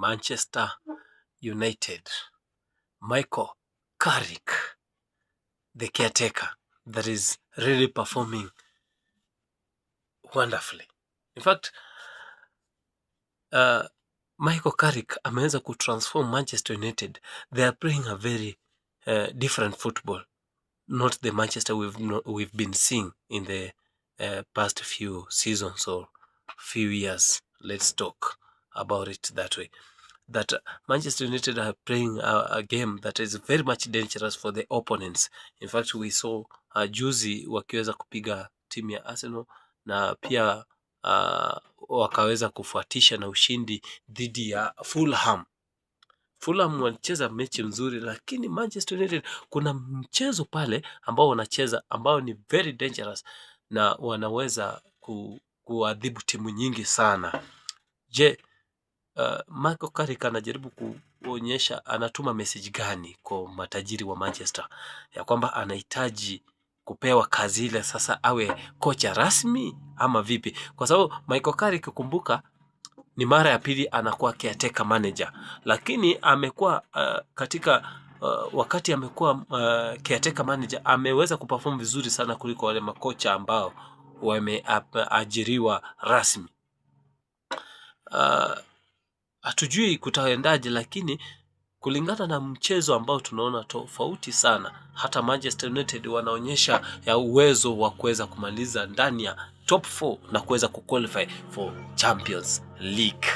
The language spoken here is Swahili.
Manchester United, Michael Carrick, the caretaker, that is really performing wonderfully. In fact, Michael Carrick ameweza kutransform Manchester United. They are playing a very different football, not the Manchester we've been seeing in the past few seasons or few years. Let's talk about it that way. That Manchester United are playing a game that is very much dangerous for the opponents. In fact, we saw juzi wakiweza kupiga timu ya Arsenal na pia wakaweza kufuatisha na ushindi dhidi ya Fulham. Fulham walicheza mechi nzuri, lakini Manchester United kuna mchezo pale ambao wanacheza ambao ni very dangerous na wanaweza kuadhibu timu nyingi sana. Je, Michael Carrick anajaribu kuonyesha, anatuma message gani kwa matajiri wa Manchester ya kwamba anahitaji kupewa kazi ile sasa awe kocha rasmi ama vipi? Kwa sababu Michael Carrick, kumbuka, ni mara ya pili anakuwa caretaker manager, lakini amekuwa katika wakati amekuwa caretaker manager ameweza kuperform vizuri sana kuliko wale makocha ambao wameajiriwa rasmi. Hatujui kutaendaje, lakini kulingana na mchezo ambao tunaona tofauti sana, hata Manchester United wanaonyesha ya uwezo wa kuweza kumaliza ndani ya top 4 na kuweza kuqualify for Champions League.